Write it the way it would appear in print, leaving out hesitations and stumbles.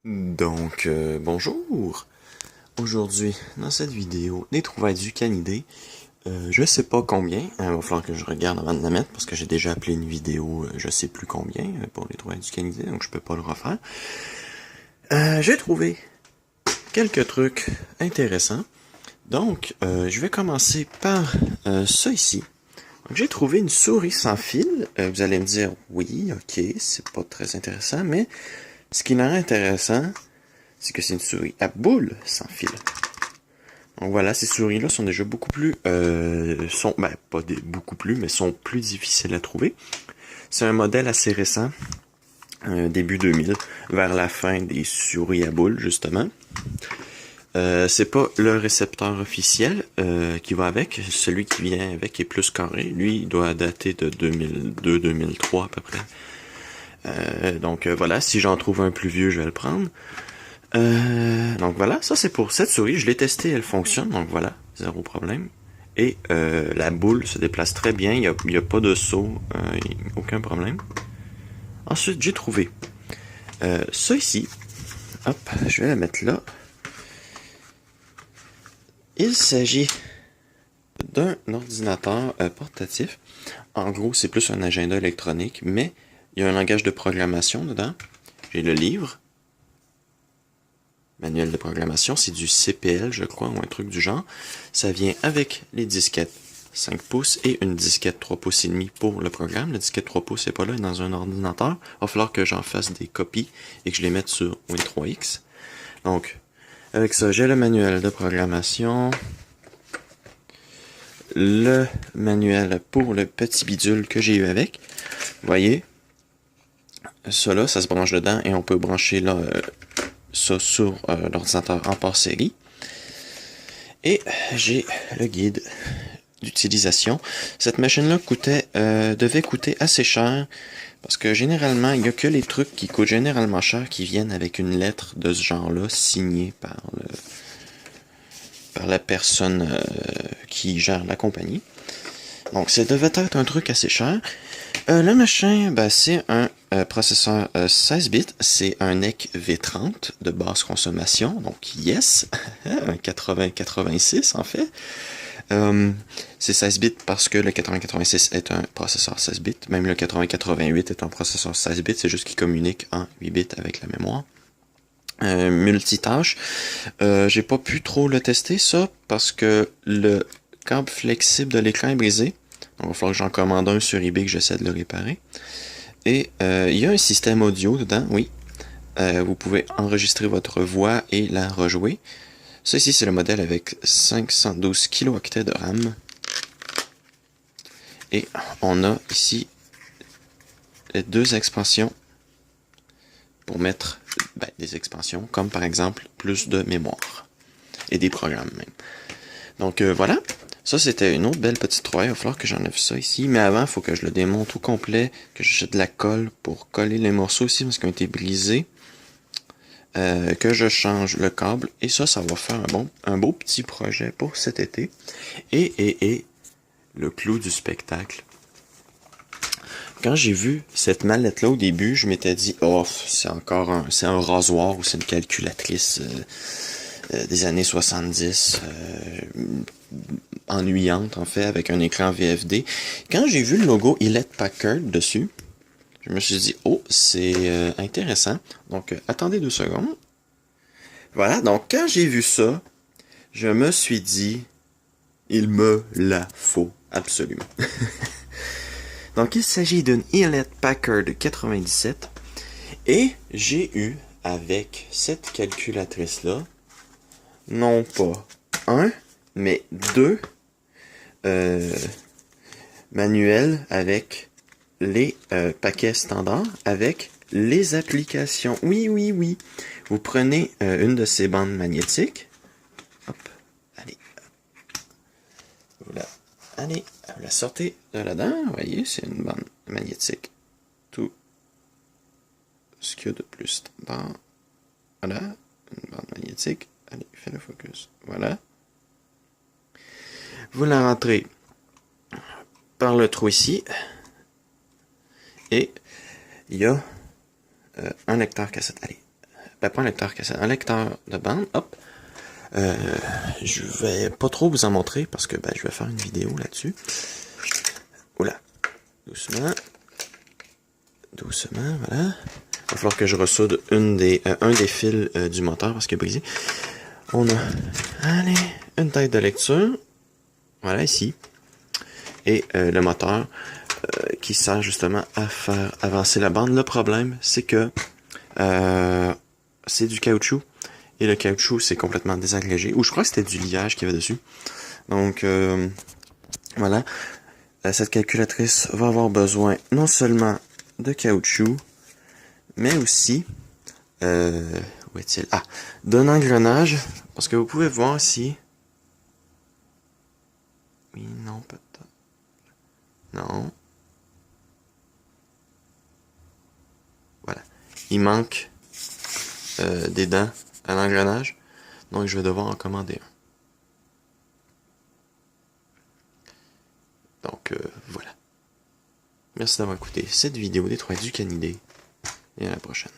Bonjour! Aujourd'hui, dans cette vidéo, des trouvailles du canidé. Je sais pas combien, il va falloir que je regarde avant de la mettre, parce que j'ai déjà appelé une vidéo je sais plus combien pour les trouvailles du canidé, donc je peux pas le refaire. J'ai trouvé quelques trucs intéressants. Donc, je vais commencer par ça ici. Donc, j'ai trouvé une souris sans fil. Vous allez me dire, oui, ok, c'est pas très intéressant, mais ce qui rend intéressant, c'est que c'est une souris à boule sans fil. Donc voilà, ces souris-là sont déjà beaucoup plus, beaucoup plus, mais sont plus difficiles à trouver. C'est un modèle assez récent, début 2000, vers la fin des souris à boule, justement. C'est pas le récepteur officiel qui va avec, celui qui vient avec est plus carré. Lui, il doit dater de 2002-2003 à peu près. Voilà, si j'en trouve un plus vieux, je vais le prendre. Donc voilà, ça c'est pour cette souris. Je l'ai testée, elle fonctionne, donc voilà, zéro problème. Et la boule se déplace très bien, il n'y a pas de saut, aucun problème. Ensuite, j'ai trouvé ça ici. Hop, je vais la mettre là. Il s'agit d'un ordinateur portatif. En gros, c'est plus un agenda électronique, mais il y a un langage de programmation dedans. J'ai le livre. Manuel de programmation, c'est du CPL, je crois, ou un truc du genre. Ça vient avec les disquettes 5 pouces et une disquette 3 pouces et demi pour le programme. La disquette 3 pouces n'est pas là, elle est dans un ordinateur. Il va falloir que j'en fasse des copies et que je les mette sur Win3X. Donc, avec ça, j'ai le manuel de programmation, le manuel pour le petit bidule que j'ai eu avec. Vous voyez, ça là, ça se branche dedans et on peut brancher là, ça sur l'ordinateur en port série. Et j'ai le guide d'utilisation. Cette machine-là devait coûter assez cher parce que généralement, il n'y a que les trucs qui coûtent généralement cher qui viennent avec une lettre de ce genre-là signée par la personne qui gère la compagnie. Donc, ça devait être un truc assez cher. Le machin, c'est un processeur 16 bits. C'est un NEC V30 de basse consommation. Donc, yes, un 8086 en fait. C'est 16 bits parce que le 8086 est un processeur 16 bits. Même le 8088 est un processeur 16 bits. C'est juste qu'il communique en 8 bits avec la mémoire. Multitâche. J'ai pas pu trop le tester ça parce que le câble flexible de l'écran est brisé. Donc, il va falloir que j'en commande un sur eBay que j'essaie de le réparer. Et il y a un système audio dedans, oui. Vous pouvez enregistrer votre voix et la rejouer. Ça ici, c'est le modèle avec 512 kilo-octets de RAM. Et on a ici les deux expansions pour mettre des expansions, comme par exemple plus de mémoire. Et des programmes même. Donc voilà. Ça, c'était une autre belle petite trouvaille. Il va falloir que j'enlève ça ici. Mais avant, il faut que je le démonte au complet. Que j'achète de la colle pour coller les morceaux ici parce qu'ils ont été brisés. Que je change le câble. Et ça va faire un beau petit projet pour cet été. Et le clou du spectacle. Quand j'ai vu cette mallette-là au début, je m'étais dit, oh, c'est un rasoir ou c'est une calculatrice des années 70. Ennuyante en fait avec un écran VFD. Quand j'ai vu le logo Hewlett Packard dessus, je me suis dit oh c'est intéressant. Donc attendez 2 secondes. Voilà, donc quand j'ai vu ça, je me suis dit il me la faut absolument. Donc il s'agit d'une Hewlett Packard 97 et j'ai eu avec cette calculatrice là non pas un mais 2 manuel avec les paquets standards, avec les applications. Oui, oui, oui. Vous prenez une de ces bandes magnétiques. Hop, allez. Allez, vous la sortez de là-dedans. Vous voyez, c'est une bande magnétique. Tout ce qu'il y a de plus standard. Voilà, une bande magnétique. Allez, fais le focus. Voilà. Vous la rentrez par le trou ici. Et il y a un lecteur cassette. Allez, Ben, pas un lecteur cassette, un lecteur de bande, hop. Je vais pas trop vous en montrer parce que ben, je vais faire une vidéo là-dessus. Oula, doucement. Doucement, voilà. Il va falloir que je ressoude un des fils du moteur parce qu'il est brisé. On a, allez, une tête de lecture. Voilà, ici. Et le moteur qui sert justement à faire avancer la bande. Le problème, c'est que c'est du caoutchouc. Et le caoutchouc, c'est complètement désagrégé. Ou je crois que c'était du liège qu'il y avait dessus. Donc, voilà. Cette calculatrice va avoir besoin non seulement de caoutchouc, mais aussi, où est-il? Ah, d'un engrenage, parce que vous pouvez voir ici. Oui, non, peut-être. Non. Voilà. Il manque des dents à l'engrenage, donc je vais devoir en commander un. Donc, voilà. Merci d'avoir écouté cette vidéo des 3 du Canidé, et à la prochaine.